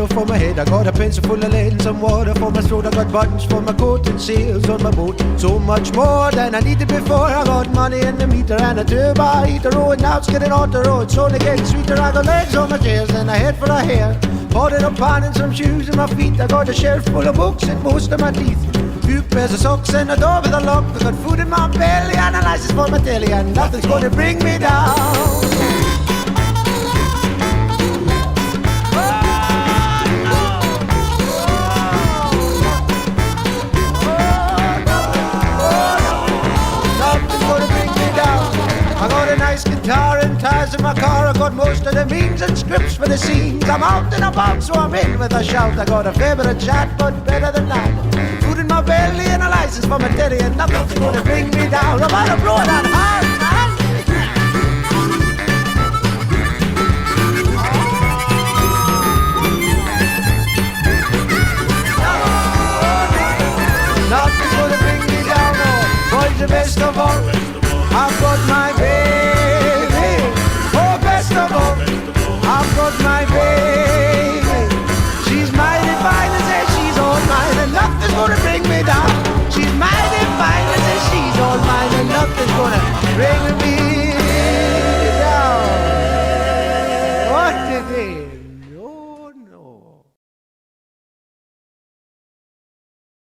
pillow for my head. I got a pencil full of lead and some water for my throat. I got buttons for my coat and sails on my boat. So much more than I needed before. I got money in the meter and a turbo heater. Oh, and now it's getting on the road. It's only getting sweeter. I got legs on my chairs and a head for a hair. Bought it up on and some shoes in my feet. I got a shelf full of books and most of my teeth. Few pairs of socks and a door with a lock. I got food in my belly and a license for my telly, and nothing's gonna bring me down. I got a nice guitar and tires in my car. I got most of the means and scripts for the scenes. I'm out in a box, so I'm in with a shout. I got a fair bit of chat, but better than that. Food in my belly and a license for my teddy, and nothing's gonna bring me down. I'm out of blow that hard, man. Nothing's gonna bring me down. Oh, boys, the best of all.